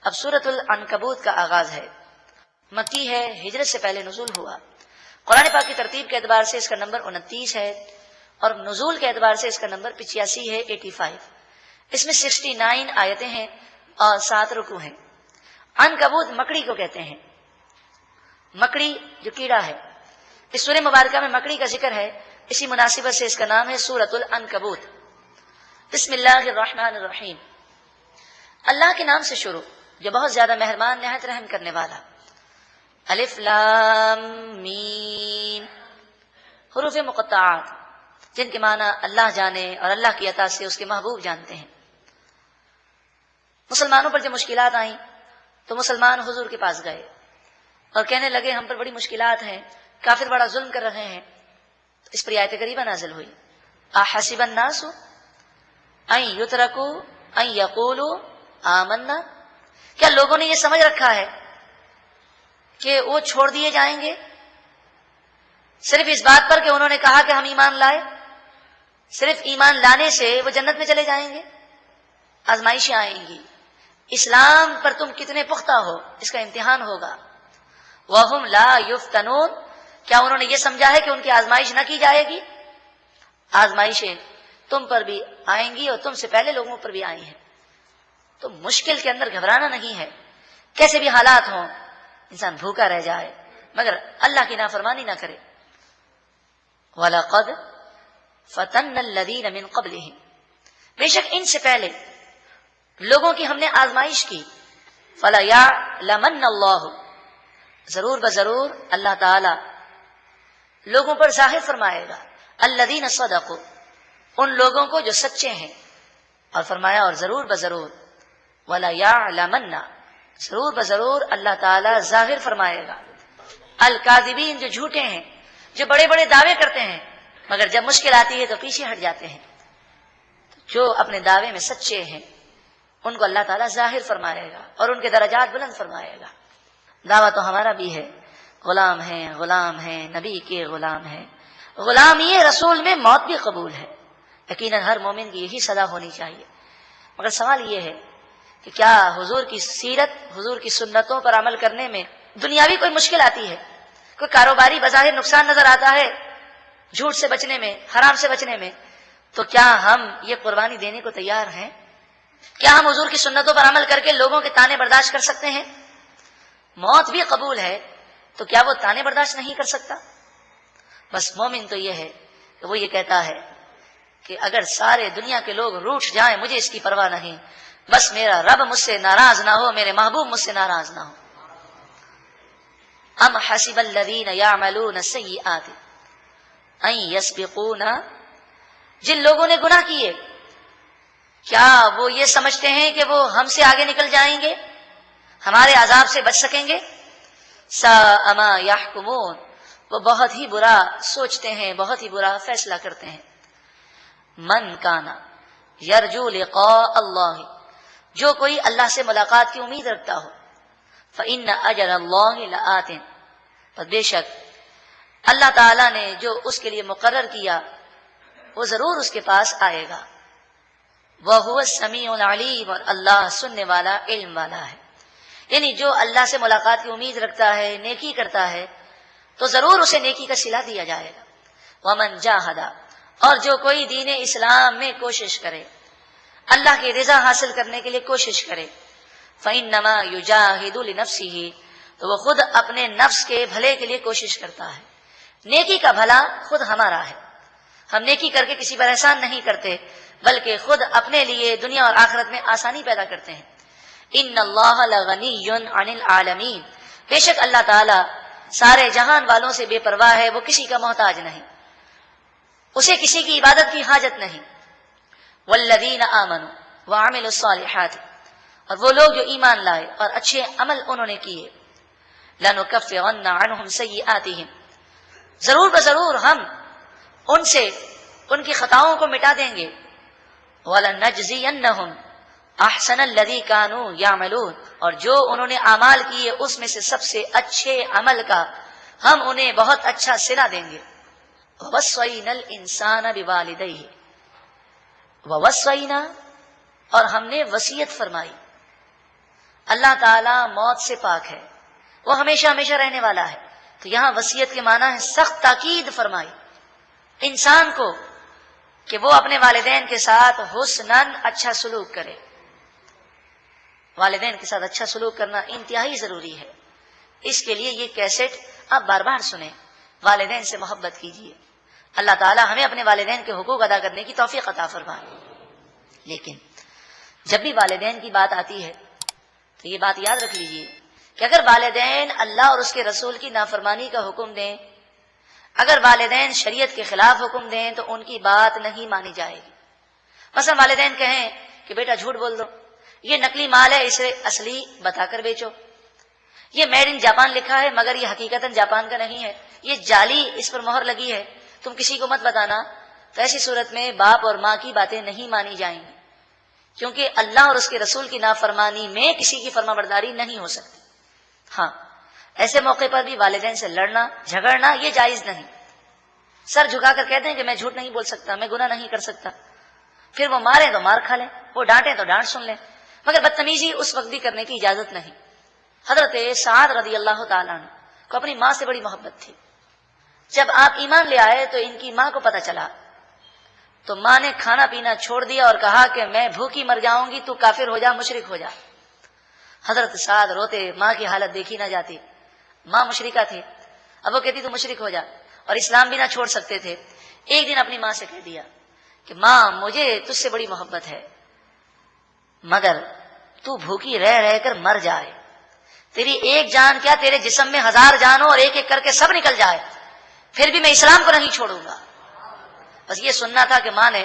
اب سورۃ العنکبوت کا آغاز ہے، مکی ہے، ہجرت سے پہلے نزول ہوا۔ قرآن پاک کی ترتیب کے اعتبار سے اس کا نمبر 29 ہے اور نزول کے اعتبار سے اس کا نمبر 85 ہے، 85۔ اس میں 69 آیتیں ہیں اور 7 رکوع ہیں۔ عنکبوت مکڑی کو کہتے ہیں، مکڑی جو کیڑا ہے۔ اس سورہ مبارکہ میں مکڑی کا ذکر ہے، اسی مناسبت سے اس کا نام ہے سورۃ العنکبوت۔ بسم اللہ الرحمن الرحیم، اللہ کے نام سے شروع جو بہت زیادہ مہربان نہایت رحم کرنے والا۔ الف لام میم، حروف مقطعات جن کے معنی اللہ جانے اور اللہ کی عطا سے اس کے محبوب جانتے ہیں۔ مسلمانوں پر جب مشکلات آئیں تو مسلمان حضور کے پاس گئے اور کہنے لگے ہم پر بڑی مشکلات ہیں، کافر بڑا ظلم کر رہے ہیں۔ اس پر آیت کریمہ نازل ہوئی، احسب الناس ان یترکوا ان یقولوا آمنا، کیا لوگوں نے یہ سمجھ رکھا ہے کہ وہ چھوڑ دیے جائیں گے صرف اس بات پر کہ انہوں نے کہا کہ ہم ایمان لائے؟ صرف ایمان لانے سے وہ جنت میں چلے جائیں گے؟ آزمائشیں آئیں گی، اسلام پر تم کتنے پختہ ہو اس کا امتحان ہوگا۔ وَهُمْ لَا يُفْتَنُونَ، کیا انہوں نے یہ سمجھا ہے کہ ان کی آزمائش نہ کی جائے گی؟ آزمائشیں تم پر بھی آئیں گی اور تم سے پہلے لوگوں پر بھی آئی ہیں، تو مشکل کے اندر گھبرانا نہیں ہے۔ کیسے بھی حالات ہوں، انسان بھوکا رہ جائے مگر اللہ کی نافرمانی نہ کرے۔ وَلَقَدْ فَتَنَّ الَّذِينَ مِن قَبْلِهِمْ، بے شک ان سے پہلے لوگوں کی ہم نے آزمائش کی۔ فَلَيَعْلَمَنَّ اللَّهُ، ضرور بضرور اللہ تعالی لوگوں پر ظاہر فرمائے گا، الَّذِينَ صَدَقُوا، ان لوگوں کو جو سچے ہیں، اور فرمایا اور ضرور بضرور وَلَيَعْلَمَنَّ، ضرور بضرور اللہ تعالی ظاہر فرمائے گا، الکاذبین، جو جھوٹے ہیں، جو بڑے بڑے دعوے کرتے ہیں مگر جب مشکل آتی ہے تو پیچھے ہٹ جاتے ہیں۔ جو اپنے دعوے میں سچے ہیں ان کو اللہ تعالیٰ ظاہر فرمائے گا اور ان کے درجات بلند فرمائے گا۔ دعویٰ تو ہمارا بھی ہے، غلام ہیں، غلام ہیں، نبی کے غلام ہیں، غلامی رسول میں موت بھی قبول ہے۔ یقیناً ہر مومن کی یہی صدا ہونی چاہیے، مگر سوال یہ ہے کہ کیا حضور کی سیرت، حضور کی سنتوں پر عمل کرنے میں دنیاوی کوئی مشکل آتی ہے، کوئی کاروباری بظاہر نقصان نظر آتا ہے جھوٹ سے بچنے میں، حرام سے بچنے میں، تو کیا ہم یہ قربانی دینے کو تیار ہیں؟ کیا ہم حضور کی سنتوں پر عمل کر کے لوگوں کے تانے برداشت کر سکتے ہیں؟ موت بھی قبول ہے تو کیا وہ تانے برداشت نہیں کر سکتا؟ بس مومن تو یہ ہے کہ وہ یہ کہتا ہے کہ اگر سارے دنیا کے لوگ روٹھ جائیں مجھے اس کی پرواہ نہیں، بس میرا رب مجھ سے ناراض نہ ہو، میرے محبوب مجھ سے ناراض نہ ہو۔ ام حسب الذین یعملون السیئات ان یسبقونا، جن لوگوں نے گناہ کیے کیا وہ یہ سمجھتے ہیں کہ وہ ہم سے آگے نکل جائیں گے، ہمارے عذاب سے بچ سکیں گے؟ ساء ما یحکمون، وہ بہت ہی برا سوچتے ہیں، بہت ہی برا فیصلہ کرتے ہیں۔ من کانا یرجو لقاء اللہ، جو کوئی اللہ سے ملاقات کی امید رکھتا ہو، فإن اجر اللہ لآت، پر بے شک اللہ تعالیٰ نے جو اس کے لیے مقرر کیا وہ ضرور اس کے پاس آئے گا۔ وَهُوَ السَّمِيعُ الْعَلِيمُ، اور اللہ سننے والا، علم والا ہے۔ یعنی جو اللہ سے ملاقات کی امید رکھتا ہے، نیکی کرتا ہے، تو ضرور اسے نیکی کا صلہ دیا جائے گا۔ وَمَنْ جَاهَدَ، اور جو کوئی دین اسلام میں کوشش کرے، اللہ کی رضا حاصل کرنے کے لیے کوشش کرے، فَإِنَّمَا يُجَاهِدُ لِنَفْسِهِ، تو وہ خود اپنے نفس کے بھلے کے لیے کوشش کرتا ہے۔ نیکی کا بھلا خود ہمارا ہے، ہم نیکی کر کے کسی پر احسان نہیں کرتے بلکہ خود اپنے لیے دنیا اور آخرت میں آسانی پیدا کرتے ہیں۔ ان اللہ لغنی عن العالمین، بے شک اللہ تعالی سارے جہان والوں سے بے پرواہ ہے، وہ کسی کا محتاج نہیں، اسے کسی کی عبادت کی حاجت نہیں۔ والذین آمنوا وعملوا الصالحات، اور وہ لوگ جو ایمان لائے اور اچھے عمل انہوں نے کیے، لنکفرن عنہم سیئاتہم، ضرور بضرور ہم ان سے ان کی خطاؤں کو مٹا دیں گے۔ وَلَنَجْزِيَنَّهُمْ أَحْسَنَ الَّذِي كَانُوا يَعْمَلُونَ، اور جو انہوں نے اعمال کیے اس میں سے سب سے اچھے عمل کا ہم انہیں بہت اچھا صلہ دیں گے۔ وَوَصَّيْنَا الْإِنسَانَ بِوَالِدَيْهِ، وَوَصَّيْنَا، اور ہم نے وصیت فرمائی، اللہ تعالیٰ موت سے پاک ہے، وہ ہمیشہ ہمیشہ رہنے والا ہے۔ تو یہاں وصیت کے معنی ہے سخت تاکید فرمائی انسان کو کہ وہ اپنے والدین کے ساتھ حسناً اچھا سلوک کرے۔ والدین کے ساتھ اچھا سلوک کرنا انتہائی ضروری ہے۔ اس کے لیے یہ کیسٹ آپ بار بار سنیں، والدین سے محبت کیجیے۔ اللہ تعالیٰ ہمیں اپنے والدین کے حقوق ادا کرنے کی توفیق عطا فرمائے۔ لیکن جب بھی والدین کی بات آتی ہے تو یہ بات یاد رکھ لیجیے کہ اگر والدین اللہ اور اس کے رسول کی نافرمانی کا حکم دیں، اگر والدین شریعت کے خلاف حکم دیں تو ان کی بات نہیں مانی جائے گی۔ مثلا والدین کہیں کہ بیٹا جھوٹ بول دو، یہ نقلی مال ہے اسے اصلی بتا کر بیچو، یہ میڈ ان جاپان لکھا ہے مگر یہ حقیقتاً جاپان کا نہیں ہے، یہ جعلی اس پر مہر لگی ہے، تم کسی کو مت بتانا، تو ایسی صورت میں باپ اور ماں کی باتیں نہیں مانی جائیں گی، کیونکہ اللہ اور اس کے رسول کی نافرمانی میں کسی کی فرما برداری نہیں ہو سکتی۔ ہاں، ایسے موقع پر بھی والدین سے لڑنا جھگڑنا یہ جائز نہیں۔ سر جھکا کر کہتے ہیں کہ میں جھوٹ نہیں بول سکتا، میں گناہ نہیں کر سکتا، پھر وہ ماریں تو مار کھا لیں، وہ ڈانٹیں تو ڈانٹ سن لیں، مگر بدتمیزی اس وقت بھی کرنے کی اجازت نہیں۔ حضرت سعد رضی اللہ تعالیٰ عنہ کو اپنی ماں سے بڑی محبت تھی۔ جب آپ ایمان لے آئے تو ان کی ماں کو پتہ چلا تو ماں نے کھانا پینا چھوڑ دیا اور کہا کہ میں بھوکی مر جاؤں گی، تو کافر ہو جا، مشرک ہو جا۔ حضرت سعد روتے، ماں کی حالت دیکھی نہ جاتی، ماں مشرکہ تھی، اب وہ کہتی تو مشرک ہو جا، اور اسلام بھی نہ چھوڑ سکتے تھے۔ ایک دن اپنی ماں سے کہہ دیا کہ ماں مجھے تجھ سے بڑی محبت ہے، مگر تو بھوکی رہ رہ کر مر جائے، تیری ایک جان کیا تیرے جسم میں 1000 جان ہو اور ایک ایک کر کے سب نکل جائے، پھر بھی میں اسلام کو نہیں چھوڑوں گا۔ بس یہ سننا تھا کہ ماں نے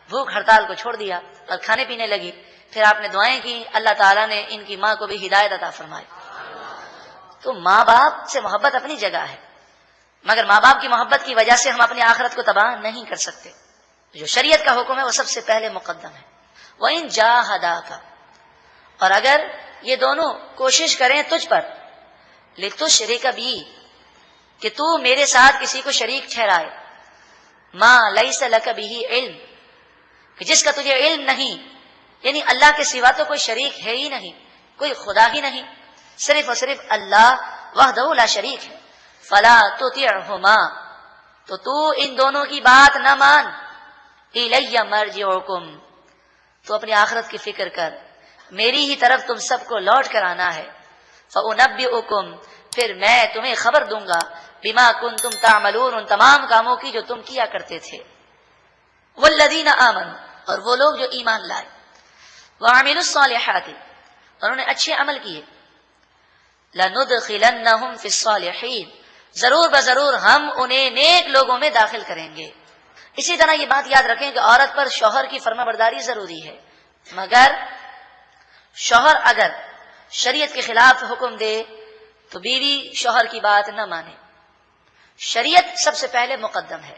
بھوک ہڑتال کو چھوڑ دیا اور کھانے پینے لگی۔ پھر آپ نے دعائیں کی، اللہ تعالیٰ نے ان کی ماں کو بھی ہدایت عطا فرمائی۔ تو ماں باپ سے محبت اپنی جگہ ہے، مگر ماں باپ کی محبت کی وجہ سے ہم اپنی آخرت کو تباہ نہیں کر سکتے۔ جو شریعت کا حکم ہے وہ سب سے پہلے مقدم ہے۔ وَإِن جَاهَدَاكَ، اور اگر یہ دونوں کوشش کریں تجھ پر، لِتُشْرِكَ بِي، کہ تو میرے ساتھ کسی کو شریک ٹھہرائے، مَا لَيْسَ لَكَ بِهِ علم، کہ جس کا تجھے علم نہیں، یعنی اللہ کے سوا تو کوئی شریک ہے ہی نہیں، کوئی خدا ہی نہیں، صرف اور صرف اللہ وحدہ لا شریک ہے۔ فلا تطعهما، تو ان دونوں کی بات نہ مان، الی مرجعکم، تو اپنی آخرت کی فکر کر، میری ہی طرف تم سب کو لوٹ کر آنا ہے۔ فانبئکم، پھر میں تمہیں خبر دوں گا، بما کنتم تعملون، ان تمام کاموں کی جو تم کیا کرتے تھے۔ والذین آمنوا، اور وہ لوگ جو ایمان لائے، وعملوا الصالحات، انہوں نے اچھے عمل کیے، لندخلنہم فی الصالحین، ضرور بضرور ہم انہیں نیک لوگوں میں داخل کریں گے۔ اسی طرح یہ بات یاد رکھیں کہ عورت پر شوہر کی فرما برداری ضروری ہے، مگر شوہر اگر شریعت کے خلاف حکم دے تو بیوی شوہر کی بات نہ مانے۔ شریعت سب سے پہلے مقدم ہے۔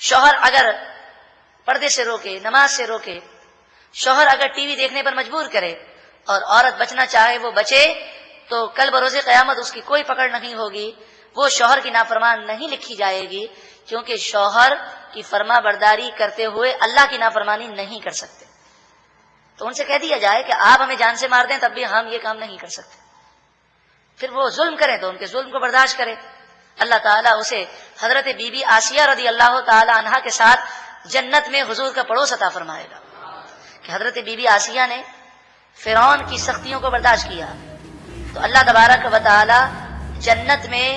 شوہر اگر پردے سے روکے، نماز سے روکے، شوہر اگر ٹی وی دیکھنے پر مجبور کرے اور عورت بچنا چاہے وہ بچے، تو کل بروز قیامت اس کی کوئی پکڑ نہیں ہوگی، وہ شوہر کی نافرمان نہیں لکھی جائے گی، کیونکہ شوہر کی فرما برداری کرتے ہوئے اللہ کی نافرمانی نہیں کر سکتے۔ تو ان سے کہہ دیا جائے کہ آپ ہمیں جان سے مار دیں تب بھی ہم یہ کام نہیں کر سکتے، پھر وہ ظلم کریں تو ان کے ظلم کو برداشت کرے۔ اللہ تعالیٰ اسے حضرت بی بی آسیہ رضی اللہ تعالی عنہا کے ساتھ جنت میں حضور کا پڑوس عطا فرمائے گا، کہ حضرت بی بی آسیہ نے فرعون کی سختیوں کو برداشت کیا، تو اللہ تبارک و تعالی جنت میں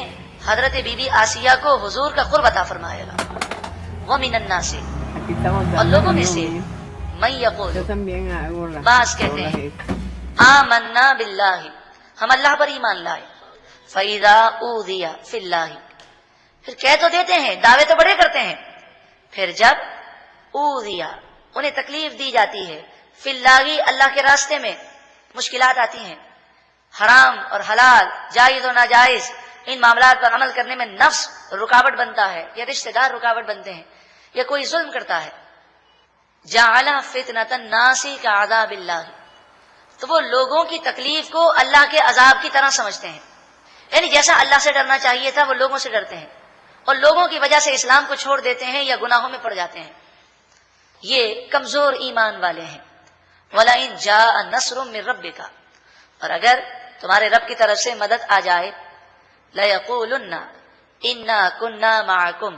حضرت بی بی آسیہ کو حضور کا قرب عطا فرمائے گا۔ وَمِنَ النَّاسِ، اور لوگوں میں سے من یقول، بعض کہتے ہیں آمنا باللہ، ہم اللہ پر ایمان لائے، فَإِذَا أُوذِيَ فِي اللَّهِ، پھر کہہ تو دیتے ہیں، دعوے تو بڑے کرتے ہیں، پھر جب اوذیا، انہیں تکلیف دی جاتی ہے، فی اللہ، اللہ کے راستے میں مشکلات آتی ہیں، حرام اور حلال، جائز اور ناجائز، ان معاملات پر عمل کرنے میں نفس رکاوٹ بنتا ہے، یا رشتہ دار رکاوٹ بنتے ہیں، یا کوئی ظلم کرتا ہے، جعل فتنۃ الناس کعذاب اللہ، تو وہ لوگوں کی تکلیف کو اللہ کے عذاب کی طرح سمجھتے ہیں، یعنی جیسا اللہ سے ڈرنا چاہیے تھا وہ لوگوں سے ڈرتے ہیں، اور لوگوں کی وجہ سے اسلام کو چھوڑ دیتے ہیں یا گناہوں میں پڑ جاتے ہیں، یہ کمزور ایمان والے ہیں۔ وَلَئِن جَاءَ نَصْرٌ مِّن رَّبِّكَ، اور اگر تمہارے رب کی طرف سے مدد آ جائے لَيَقُولُنَّ إِنَّا كُنَّا مَعَكُمْ،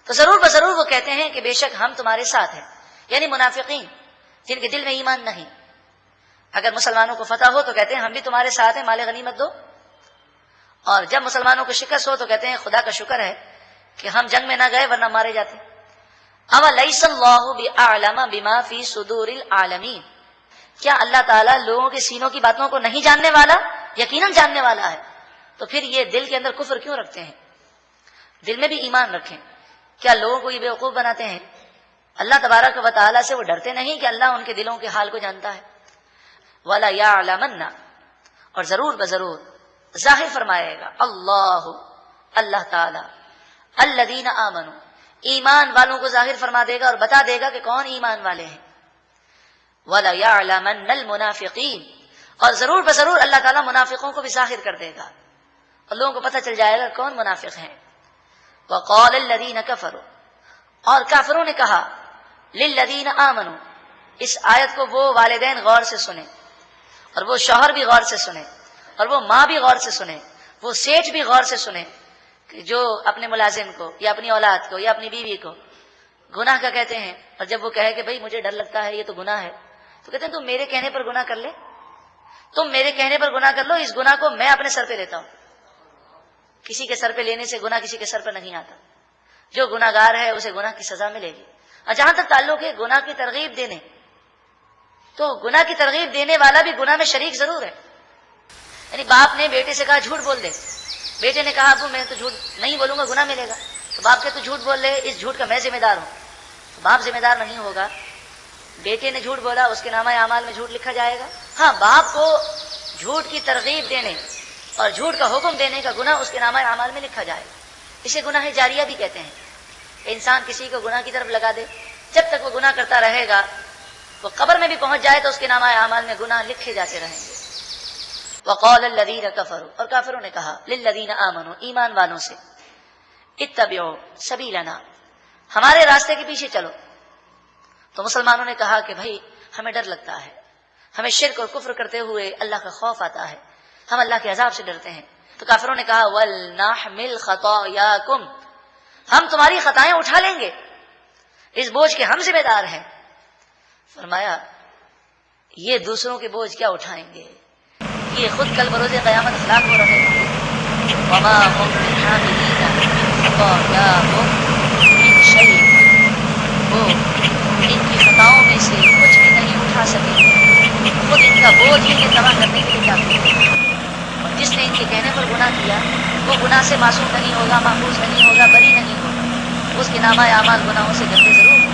تو ضرور بضرور وہ کہتے ہیں کہ بے شک ہم تمہارے ساتھ ہیں، یعنی منافقین جن کے دل میں ایمان نہیں، اگر مسلمانوں کو فتح ہو تو کہتے ہیں ہم بھی تمہارے ساتھ ہیں، مال غنیمت دو، اور جب مسلمانوں کو شکست ہو تو کہتے ہیں خدا کا شکر ہے کہ ہم جنگ میں نہ گئے ورنہ مارے جاتے۔ أَوَلَيْسَ اللَّهُ بِأَعْلَمَ بِمَا فِي صُدُورِ الْعَالَمِينَ، کیا اللہ تعالیٰ لوگوں کے سینوں کی باتوں کو نہیں جاننے والا؟ یقیناً جاننے والا ہے، تو پھر یہ دل کے اندر کفر کیوں رکھتے ہیں؟ دل میں بھی ایمان رکھیں۔ کیا لوگوں کو یہ بیوقوف بناتے ہیں؟ اللہ تبارک و تعالیٰ سے وہ ڈرتے نہیں کہ اللہ ان کے دلوں کے حال کو جانتا ہے؟ وَلَا يَعْلَمَنَّ، اور ضرور بضرور ظاہر فرمائے گا اللہ تعالیٰ الذین آمنوا، ایمان والوں کو ظاہر فرما دے گا اور بتا دے گا کہ کون ایمان والے ہیں۔ وَلَا يَعْلَمَنَّ الْمُنَافِقِينَ، اور ضرور بضرور اللہ تعالیٰ منافقوں کو بھی ظاہر کر دے گا اور لوگوں کو پتہ چل جائے گا کون منافق ہیں۔ وَقَالَ الَّذِينَ كَفَرُوا، اور کافروں نے کہا لِلَّذِينَ آمَنُوا، اس آیت کو وہ والدین غور سے سنیں، اور وہ شوہر بھی غور سے سنیں، اور وہ ماں بھی غور سے سنیں، وہ سیٹھ بھی غور سے سنیں کہ جو اپنے ملازم کو یا اپنی اولاد کو یا اپنی بیوی کو گناہ کا کہتے ہیں، اور جب وہ کہے کہ بھئی مجھے ڈر لگتا ہے یہ تو گناہ ہے، تو کہتے ہیں تم میرے کہنے پر گناہ کر لے، تم میرے کہنے پر گناہ کر لو، اس گناہ کو میں اپنے سر پہ لیتا ہوں۔ کسی کے سر پہ لینے سے گناہ کسی کے سر پہ نہیں آتا، جو گناہ گار ہے اسے گناہ کی سزا ملے گی۔ اور جہاں تک تعلق ہے گناہ کی ترغیب دینے، تو گناہ کی ترغیب دینے والا بھی گناہ میں شریک ضرور ہے۔ یعنی باپ نے بیٹے سے کہا جھوٹ بول دے، بیٹے نے کہا ابو میں تو جھوٹ نہیں بولوں گا، گناہ ملے گا، تو باپ کہ تو جھوٹ بول لے، اس جھوٹ کا میں ذمہ دار ہوں، تو باپ ذمہ دار نہیں ہوگا۔ بیٹے نے جھوٹ بولا، اس کے نامہ اعمال میں جھوٹ لکھا جائے گا۔ ہاں، باپ کو جھوٹ کی ترغیب دینے اور جھوٹ کا حکم دینے کا گناہ اس کے نامہ اعمال میں لکھا جائے گا۔ اسے گناہ جاریہ بھی کہتے ہیں کہ انسان کسی کو گناہ کی طرف لگا دے، جب تک وہ گناہ کرتا رہے گا، وہ قبر میں بھی پہنچ جائے تو اس کے نامہ اعمال میں گناہ لکھے جاتے رہیں گے۔ وقال الذین کفروا، اور کافروں نے کہا للذین آمنوا، ایمان والوں سے، اتبعوا سبیلنا، ہمارے راستے کے پیچھے چلو۔ تو مسلمانوں نے کہا کہ بھائی ہمیں ڈر لگتا ہے، ہمیں شرک اور کفر کرتے ہوئے اللہ کا خوف آتا ہے، ہم اللہ کے عذاب سے ڈرتے ہیں۔ تو کافروں نے کہا وَلْنَحْمِلْ خَطَايَاكُمْ، ہم تمہاری خطائیں اٹھا لیں گے، اس بوجھ کے ہم ذمہ دار ہیں۔ فرمایا یہ دوسروں کے بوجھ کیا اٹھائیں گے، یہ خود کل بروز قیامت ہلاک ہو رہے ہیں۔ وَمَا هُمْ بِحَامِلِينَ خَطَايَاهُمْ مِنْ شَيْءٍ، وہ ان کی خطاؤں میں سے کچھ بھی نہیں اٹھا سکے، خود ان کا بوجھ ہی تباہ کرنے کے لیے کافی ہے۔ اور جس نے ان کے کہنے پر گناہ کیا وہ گناہ سے معصوم نہیں ہوگا، محفوظ نہیں ہوگا، بری نہیں ہوگا، اس کے نامہ اعمال گناہوں سے گندے ضرور ہوں۔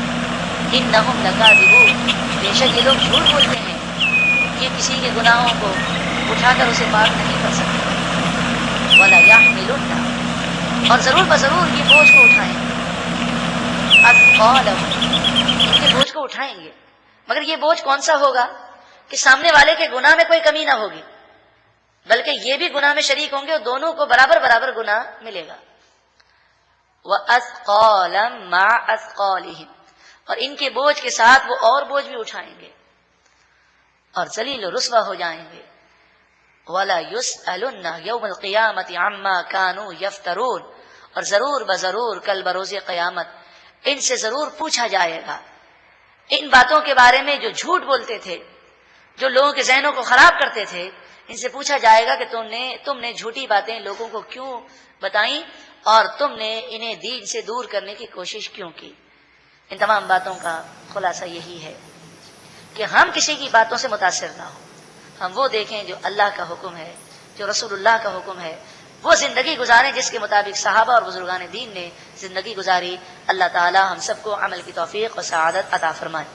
انہم لکاذبون، بے شک یہ لوگ جھوٹ بولتے ہیں، یہ کسی کے گناہوں کو اٹھا کر اسے پاک نہیں کر سکتے۔ ولا یحملن، اور ضرور بضرور یہ بوجھ کو اٹھائیں گے، اثقالہم، ان کے بوجھ کو اٹھائیں گے، مگر یہ بوجھ کون سا ہوگا کہ سامنے والے کے گناہ میں کوئی کمی نہ ہوگی، بلکہ یہ بھی گناہ میں شریک ہوں گے اور دونوں کو برابر برابر گناہ ملے گا۔ وَأَثْقَالًا مَعَ أَثْقَالِهِمْ، اور ان کے بوجھ کے ساتھ وہ اور بوجھ بھی اٹھائیں گے اور ذلیل و رسوا ہو جائیں گے۔ وَلَا يُسْأَلُنَّ يَوْمَ الْقِيَامَةِ عَمَّا كَانُوا يَفْتَرُونَ، اور ضرور بضرور کل بروز قیامت ان سے ضرور پوچھا جائے گا ان باتوں کے بارے میں جو جھوٹ بولتے تھے، جو لوگوں کے ذہنوں کو خراب کرتے تھے، ان سے پوچھا جائے گا کہ تم نے جھوٹی باتیں لوگوں کو کیوں بتائیں اور تم نے انہیں دین سے دور کرنے کی کوشش کیوں کی۔ ان تمام باتوں کا خلاصہ یہی ہے کہ ہم کسی کی باتوں سے متاثر نہ ہوں، ہم وہ دیکھیں جو اللہ کا حکم ہے، جو رسول اللہ کا حکم ہے، وہ زندگی گزاریں جس کے مطابق صحابہ اور بزرگان دین نے زندگی گزاری۔ اللہ تعالی ہم سب کو عمل کی توفیق اور سعادت عطا فرمائے۔